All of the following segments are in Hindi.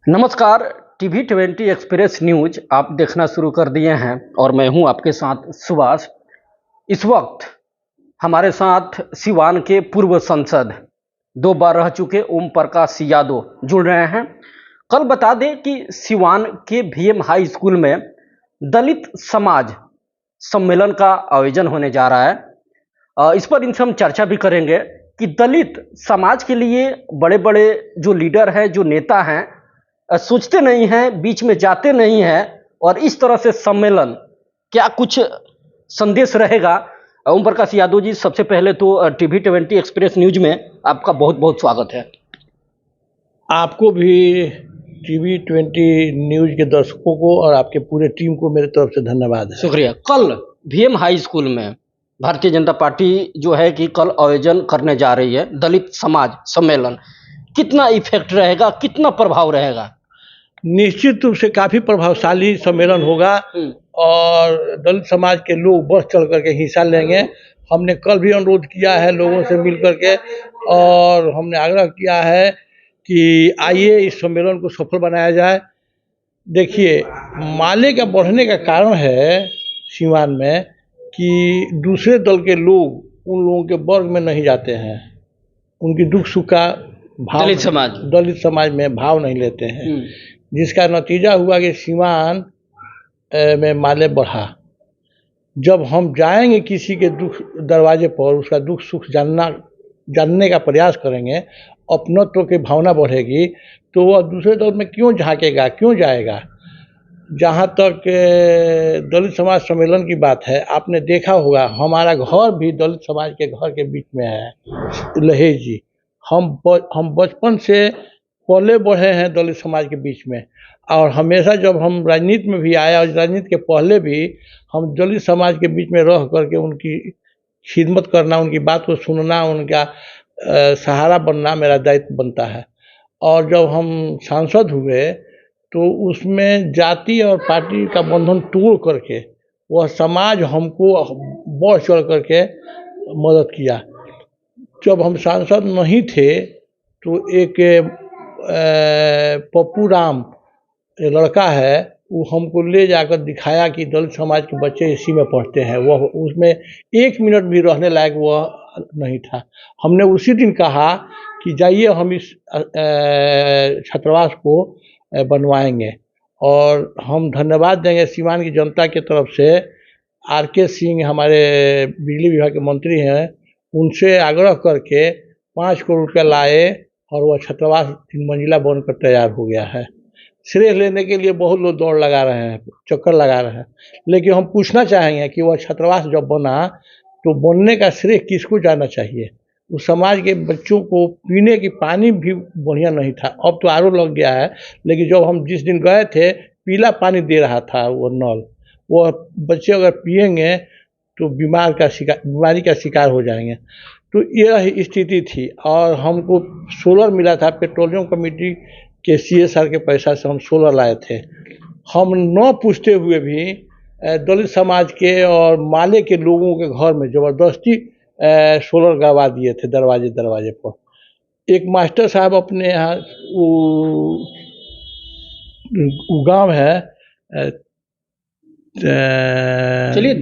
नमस्कार। टीवी 20 एक्सप्रेस न्यूज आप देखना शुरू कर दिए हैं और मैं हूं आपके साथ सुभाष। इस वक्त हमारे साथ सिवान के पूर्व सांसद 2 बार रह चुके ओम प्रकाश यादव जुड़ रहे हैं। कल बता दें कि सिवान के वीएम हाई स्कूल में दलित समाज सम्मेलन का आयोजन होने जा रहा है। इस पर इनसे हम चर्चा भी करेंगे कि दलित समाज के लिए बड़े बड़े जो लीडर हैं, जो नेता हैं, सोचते नहीं हैं, बीच में जाते नहीं हैं और इस तरह से सम्मेलन क्या कुछ संदेश रहेगा। ओम प्रकाश यादव जी, सबसे पहले तो टीवी 20 एक्सप्रेस न्यूज में आपका बहुत बहुत स्वागत है। आपको भी टीवी 20 न्यूज के दर्शकों को और आपके पूरे टीम को मेरे तरफ से धन्यवाद है। शुक्रिया। कल वीएम हाई स्कूल में भारतीय जनता पार्टी जो है कि कल आयोजन करने जा रही है दलित समाज सम्मेलन, कितना इफेक्ट रहेगा, कितना प्रभाव रहेगा? निश्चित रूप से काफ़ी प्रभावशाली सम्मेलन होगा और दलित समाज के लोग बढ़ चढ़ करके हिस्सा लेंगे। हमने कल भी अनुरोध किया है लोगों से मिल करके और हमने आग्रह किया है कि आइए इस सम्मेलन को सफल बनाया जाए। देखिए, माले का बढ़ने का कारण है सीवान में कि दूसरे दल के लोग उन लोगों के वर्ग में नहीं जाते हैं, उनकी दुख सुख का भाव दलित समाज में भाव नहीं लेते हैं, जिसका नतीजा हुआ कि सीवान में माले बढ़ा। जब हम जाएंगे किसी के दुख दरवाजे पर, उसका दुख सुख जानने का प्रयास करेंगे, अपनत्व की भावना बढ़ेगी, तो वह दूसरे दल में क्यों झांकेगा, क्यों जाएगा। जहाँ तक दलित समाज सम्मेलन की बात है, आपने देखा होगा हमारा घर भी दलित समाज के घर के बीच में है, लहेज जी। हम बचपन से पले बढ़े हैं दलित समाज के बीच में और हमेशा जब हम राजनीति में भी आए और राजनीति के पहले भी हम दलित समाज के बीच में रह करके उनकी खिदमत करना, उनकी बात को सुनना, उनका सहारा बनना मेरा दायित्व बनता है। और जब हम सांसद हुए तो उसमें जाति और पार्टी का बंधन तोड़ करके वह समाज हमको बढ़ चढ़ करके मदद किया। जब हम सांसद नहीं थे तो एक पप्पू राम लड़का है, वो हमको ले जाकर दिखाया कि दलित समाज के बच्चे इसी में पढ़ते हैं। वह उसमें 1 मिनट भी रहने लायक वह नहीं था। हमने उसी दिन कहा कि जाइए हम इस छात्रावास को बनवाएंगे और हम धन्यवाद देंगे सीवान की जनता की तरफ से। आर.के. सिंह हमारे बिजली विभाग के मंत्री हैं, उनसे आग्रह करके 5 करोड़ रुपया लाए और वह छात्रावास 3 मंजिला बनकर तैयार हो गया है। श्रेय लेने के लिए बहुत लोग दौड़ लगा रहे हैं, चक्कर लगा रहे हैं, लेकिन हम पूछना चाहेंगे कि वह छात्रावास जब बना तो बनने का श्रेय किसको जाना चाहिए। उस समाज के बच्चों को पीने की पानी भी बढ़िया नहीं था, अब तो आर.ओ. लग गया है, लेकिन जब हम जिस दिन गए थे पीला पानी दे रहा था वो नल। वह बच्चे अगर पिएंगे तो बीमारी का शिकार हो जाएंगे। तो यह स्थिति थी और हमको सोलर मिला था, पेट्रोलियम कमेटी के CSR के पैसा से हम सोलर लाए थे। हम न पूछते हुए भी दलित समाज के और माले के लोगों के घर में ज़बरदस्ती सोलर गड़वा दिए थे दरवाजे दरवाजे पर। एक मास्टर साहब अपने यहाँ वो गाँव है चलिए,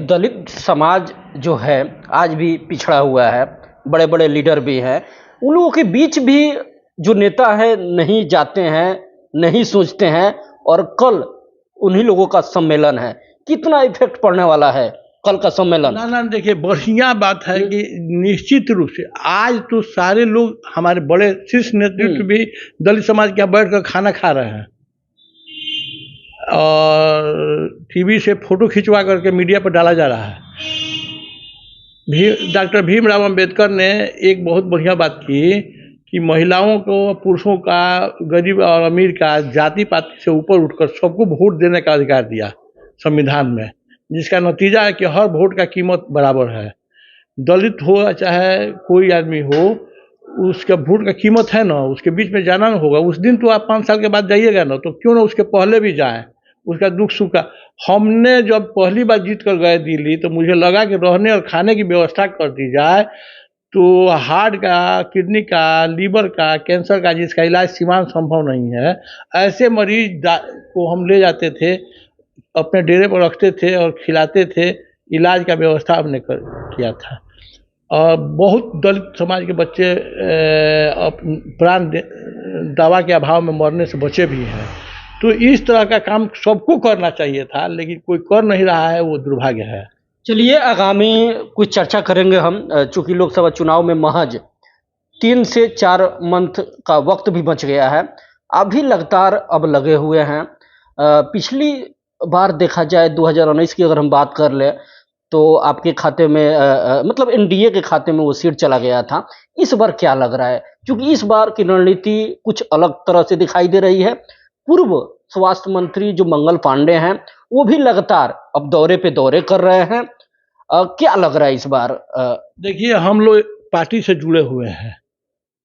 दलित समाज जो है आज भी पिछड़ा हुआ है, बड़े बड़े लीडर भी हैं, उन लोगों के बीच भी जो नेता है नहीं जाते हैं, नहीं सोचते हैं और कल उन्हीं लोगों का सम्मेलन है। कितना इफेक्ट पड़ने वाला है कल का सम्मेलन? ना देखिए, बढ़िया बात है कि निश्चित रूप से आज तो सारे लोग हमारे बड़े शीर्ष नेतृत्व भी दलित समाज के यहाँ बैठ कर खाना खा रहे हैं और टीवी से फोटो खिंचवा करके मीडिया पर डाला जा रहा है। डॉक्टर भीमराव अंबेडकर ने एक बहुत बढ़िया बात की कि महिलाओं को, पुरुषों का, गरीब और अमीर का जाति पाति से ऊपर उठकर सबको वोट देने का अधिकार दिया संविधान में, जिसका नतीजा है कि हर वोट का कीमत बराबर है। दलित हो चाहे कोई आदमी हो, उसका वोट का कीमत है ना, उसके बीच में जाना ना होगा। उस दिन तो आप 5 साल के बाद जाइएगा ना, तो क्यों ना उसके पहले भी जाएं, उसका दुख सुख का। हमने जब पहली बार जीत कर गए दिल्ली तो मुझे लगा कि रहने और खाने की व्यवस्था कर दी जाए तो हार्ट का, किडनी का, लीवर का, कैंसर का जिसका इलाज सीमांत संभव नहीं है, ऐसे मरीज को हम ले जाते थे, अपने डेरे पर रखते थे और खिलाते थे। इलाज का व्यवस्था हमने किया था। और बहुत दलित समाज के बच्चे दवा के अभाव में मरने से बचे भी हैं। तो इस तरह का काम सबको करना चाहिए था, लेकिन कोई कर नहीं रहा है, वो दुर्भाग्य है। चलिए आगामी कुछ चर्चा करेंगे हम, चूंकि लोकसभा चुनाव में महज 3 से 4 मंथ का वक्त भी बच गया है। अभी लगातार अब लगे हुए हैं। पिछली बार देखा जाए 2019 की अगर हम बात कर ले तो आपके खाते में मतलब एनडीए के खाते में वो सीट चला गया था। इस बार क्या लग रहा है? क्योंकि इस बार की रणनीति कुछ अलग तरह से दिखाई दे रही है। पूर्व स्वास्थ्य मंत्री जो मंगल पांडे हैं वो भी लगातार अब दौरे पे दौरे कर रहे हैं। क्या लग रहा है इस बार? देखिए, हम लोग पार्टी से जुड़े हुए हैं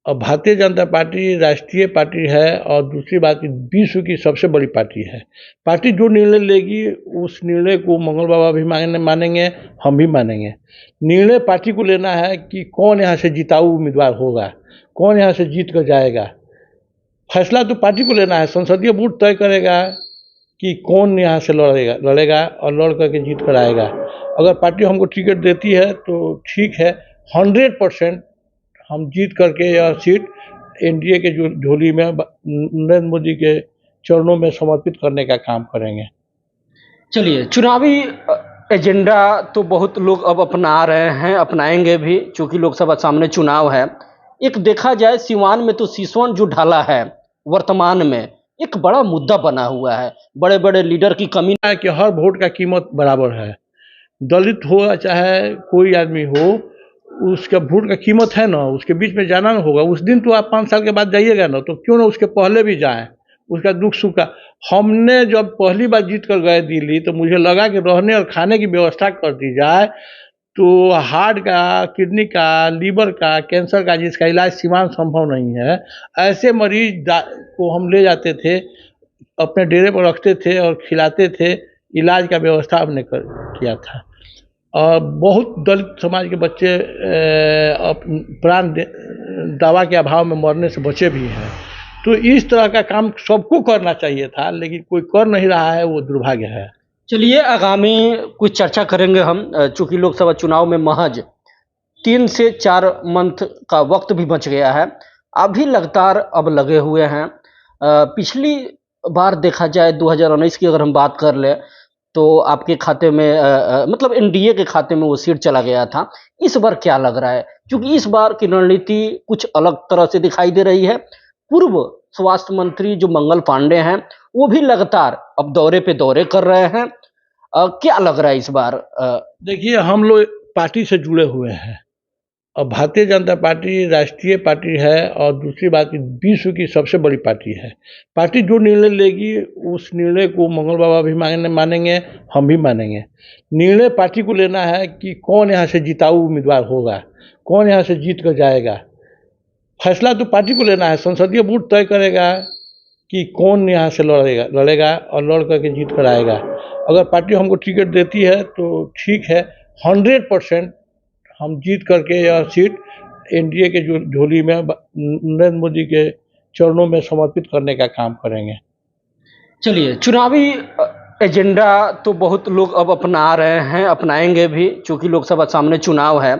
और भारतीय जनता पार्टी राष्ट्रीय पार्टी है और दूसरी बात विश्व की सबसे बड़ी पार्टी है। पार्टी जो निर्णय लेगी उस निर्णय को मंगल बाबा भी मानेंगे, हम भी मानेंगे। निर्णय पार्टी को लेना है कि कौन यहाँ से जिताऊ उम्मीदवार होगा, कौन यहाँ से जीत कर जाएगा। फैसला तो पार्टी को लेना है, संसदीय बोर्ड तय करेगा कि कौन यहाँ से लड़ेगा और लड़ करके जीत कर आएगा। अगर पार्टी हमको टिकट देती है तो ठीक है, 100% हम जीत करके यह सीट एनडीए के झोली में नरेंद्र मोदी के चरणों में समर्पित करने का काम करेंगे। चलिए, चुनावी एजेंडा तो बहुत लोग अब अपना रहे हैं, अपनाएंगे भी, चूंकि लोकसभा सामने चुनाव है। एक देखा जाए सिवान में तो सिसवन जो ढाला है वर्तमान में एक बड़ा मुद्दा बना हुआ है। बड़े बड़े लीडर की कमी है कि हर वोट का कीमत बराबर है। दलित हो चाहे कोई आदमी हो, उसका वोट का कीमत है ना, उसके बीच में जाना ना होगा। उस दिन तो आप 5 साल के बाद जाइएगा ना, तो क्यों ना उसके पहले भी जाएं, उसका दुख सुख का। हमने जब पहली बार जीत कर गए दिल्ली तो मुझे लगा कि रहने और खाने की व्यवस्था कर दी जाए, तो हार्ट का, किडनी का, लीवर का, कैंसर का जिसका इलाज सीमांत संभव नहीं है, ऐसे मरीज को हम ले जाते थे, अपने डेरे पर रखते थे और खिलाते थे। इलाज का व्यवस्था हमने किया था। और बहुत दलित समाज के बच्चे दवा के अभाव में मरने से बचे भी हैं। तो इस तरह का काम सबको करना चाहिए था, लेकिन कोई कर नहीं रहा है, वो दुर्भाग्य है। चलिए आगामी कुछ चर्चा करेंगे हम, चूंकि लोकसभा चुनाव में महज 3 से 4 मंथ का वक्त भी बच गया है। अभी लगातार अब लगे हुए हैं। पिछली बार देखा जाए 2019 की अगर हम बात कर ले तो आपके खाते में मतलब एनडीए के खाते में वो सीट चला गया था। इस बार क्या लग रहा है? क्योंकि इस बार की रणनीति कुछ अलग तरह से दिखाई दे रही है। पूर्व स्वास्थ्य मंत्री जो मंगल पांडे हैं वो भी लगातार अब दौरे पे दौरे कर रहे हैं। क्या लग रहा है इस बार? देखिए, हम लोग पार्टी से जुड़े हुए हैं और भारतीय जनता पार्टी राष्ट्रीय पार्टी है और दूसरी बात विश्व की सबसे बड़ी पार्टी है। पार्टी जो निर्णय लेगी उस निर्णय को मंगल बाबा भी मानेंगे, हम भी मानेंगे। निर्णय पार्टी को लेना है कि कौन यहाँ से जिताऊ उम्मीदवार होगा, कौन यहाँ से जीत कर जाएगा। फैसला तो पार्टी को लेना है, संसदीय बोर्ड तय करेगा कि कौन यहाँ से लड़ेगा और लड़ करके जीत कर आएगा। अगर पार्टी हमको टिकट देती है तो ठीक है, 100% हम जीत करके यह सीट एनडीए के झोली में नरेंद्र मोदी के चरणों में समर्पित करने का काम करेंगे। चलिए, चुनावी एजेंडा तो बहुत लोग अब अपना रहे हैं, अपनाएंगे भी, चूंकि लोकसभा सामने चुनाव है।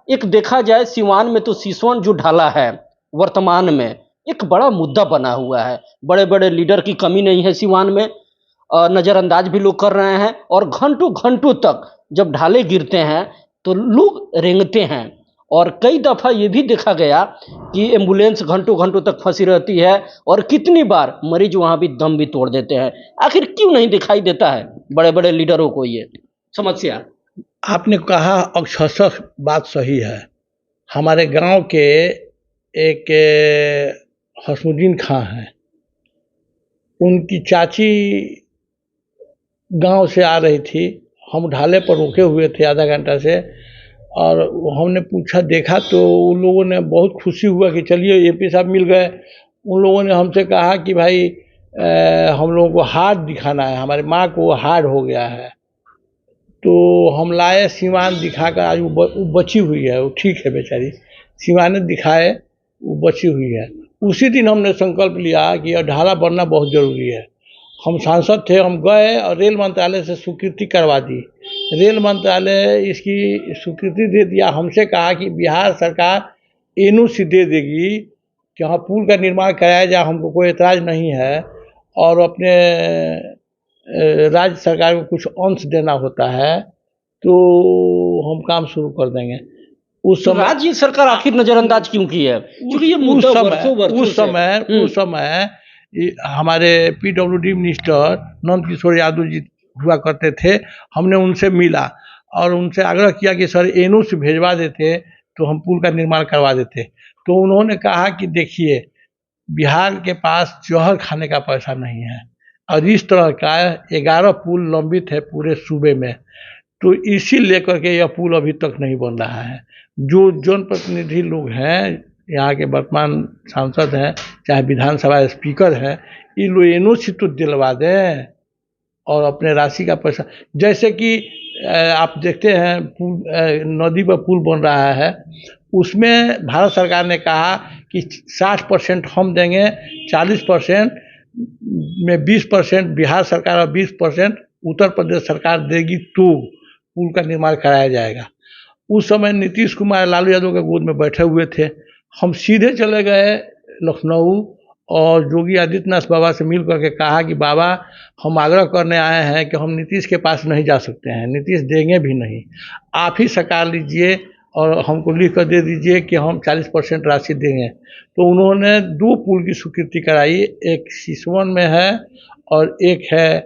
एक देखा जाए सिवान में तो सिसवन जो ढाला है वर्तमान में एक बड़ा मुद्दा बना हुआ है। बड़े बड़े लीडर की कमी नहीं है सिवान में, नज़रअंदाज भी लोग कर रहे हैं। और घंटों घंटों तक जब ढाले गिरते हैं तो लोग रेंगते हैं। और कई दफ़ा ये भी देखा गया कि एम्बुलेंस घंटों घंटों तक फंसी रहती है और कितनी बार मरीज वहाँ भी दम भी तोड़ देते हैं। आखिर क्यों नहीं दिखाई देता है बड़े बड़े लीडरों को ये समस्या? आपने कहा अक्षरशः बात सही है। हमारे गांव के एक हसमुद्दीन खां हैं, उनकी चाची गांव से आ रही थी। हम ढाले पर रुके हुए थे आधा घंटा से और हमने पूछा, देखा तो उन लोगों ने बहुत खुशी हुआ कि चलिए एपी साहब मिल गए। उन लोगों ने हमसे कहा कि भाई हम लोगों को हार्ट दिखाना है, हमारी माँ को हार्ट हो गया है। तो हम लाए सिवान दिखाकर, आज वो बची हुई है, वो ठीक है बेचारी। सिवान ने दिखाए वो बची हुई है। उसी दिन हमने संकल्प लिया कि अढ़ाला बनना बहुत ज़रूरी है। हम सांसद थे, हम गए और रेल मंत्रालय से स्वीकृति करवा दी। रेल मंत्रालय इसकी स्वीकृति दे दिया। हमसे कहा कि बिहार सरकार एनओसी दे देगी कि हाँ पुल का निर्माण कराया जाए, हमको कोई एतराज़ नहीं है, और अपने राज्य सरकार को कुछ अंश देना होता है तो हम काम शुरू कर देंगे। उस तो समय राज्य सरकार आखिर नजरअंदाज क्यों की है? क्योंकि ये मुद्दा वर्षों से उस समय हमारे पीडब्ल्यूडी मिनिस्टर नंद किशोर यादव जी हुआ करते थे। हमने उनसे मिला और उनसे आग्रह किया कि सर एनओसी भेजवा देते तो हम पुल का निर्माण करवा देते। तो उन्होंने कहा कि देखिए, बिहार के पास जौहर खाने का पैसा नहीं है और इस तरह का 11 पुल लंबित है पूरे सूबे में, तो इसी लेकर के यह पुल अभी तक नहीं बन रहा है। जो जनप्रतिनिधि लोग हैं, यहाँ के वर्तमान सांसद हैं, चाहे विधानसभा स्पीकर हैं, ये लोग एनओसी तो दिलवा दें और अपने राशि का पैसा, जैसे कि आप देखते हैं नदी पर पुल बन रहा है, उसमें भारत सरकार ने कहा कि 60% हम देंगे, 40% में 20% बिहार सरकार और 20% उत्तर प्रदेश सरकार देगी तो पुल का निर्माण कराया जाएगा। उस समय नीतीश कुमार लालू यादव के गोद में बैठे हुए थे। हम सीधे चले गए लखनऊ और योगी आदित्यनाथ बाबा से मिल करके कहा कि बाबा, हम आग्रह करने आए हैं कि हम नीतीश के पास नहीं जा सकते हैं, नीतीश देंगे भी नहीं, आप ही सरकार लीजिए और हमको लिख कर दे दीजिए कि हम 40% राशि देंगे। तो उन्होंने 2 पुल की स्वीकृति कराई, एक सिसवन में है और एक है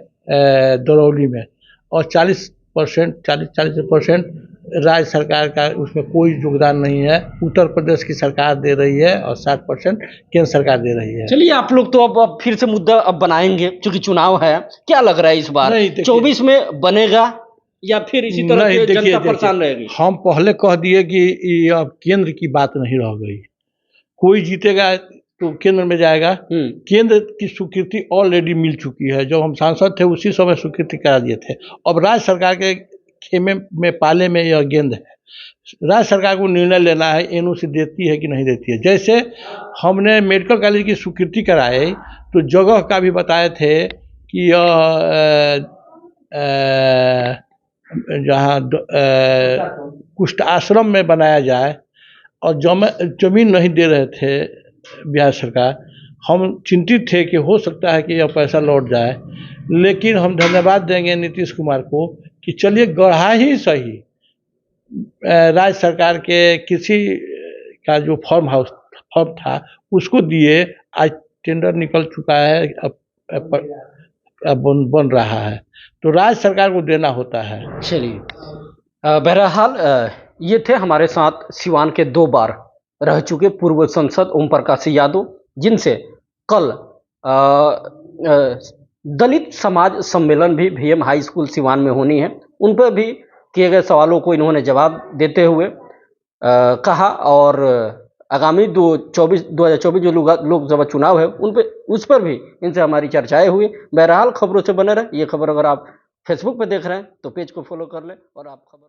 दरौली में, और 40% राज्य सरकार का उसमें कोई योगदान नहीं है। उत्तर प्रदेश की सरकार दे रही है और 60% केंद्र सरकार दे रही है। चलिए, आप लोग तो अब फिर से मुद्दा अब बनाएंगे क्योंकि चुनाव है। क्या लग रहा है इस बार 24 में बनेगा या फिर इसी तरह नहीं, की जनता परेशान रहेगी? हम पहले कह दिए कि ये अब केंद्र की बात नहीं रह गई। कोई जीतेगा तो केंद्र में जाएगा। केंद्र की स्वीकृति ऑलरेडी मिल चुकी है। जब हम सांसद थे उसी समय स्वीकृति करा दिए थे। अब राज्य सरकार के खेमे में पाले में यह गेंद है। राज्य सरकार को निर्णय लेना है एनओसी देती है कि नहीं देती है। जैसे हमने मेडिकल कॉलेज की स्वीकृति कराई तो जगह का भी बताए थे कि जहाँ कुष्ठ आश्रम में बनाया जाए, और जमीन नहीं दे रहे थे बिहार सरकार। हम चिंतित थे कि हो सकता है कि यह पैसा लौट जाए, लेकिन हम धन्यवाद देंगे नीतीश कुमार को कि चलिए गढ़ा ही सही, राज्य सरकार के किसी का जो फॉर्म था उसको दिए, आज टेंडर निकल चुका है, अब बन रहा है, तो राज्य सरकार को देना होता है। चलिए, बहरहाल ये थे हमारे साथ सिवान के 2 बार रह चुके पूर्व सांसद ओम प्रकाश यादव, जिनसे कल दलित समाज सम्मेलन भी भीएम हाई स्कूल सिवान में होनी है। उन पर भी किए गए सवालों को इन्होंने जवाब देते हुए कहा, और आगामी 2024 जो लोकसभा चुनाव है उस पर भी इनसे हमारी चर्चाएं हुई। बहरहाल खबरों से बने रहे। ये खबर अगर आप फेसबुक पे देख रहे हैं तो पेज को फॉलो कर लें और आप खबर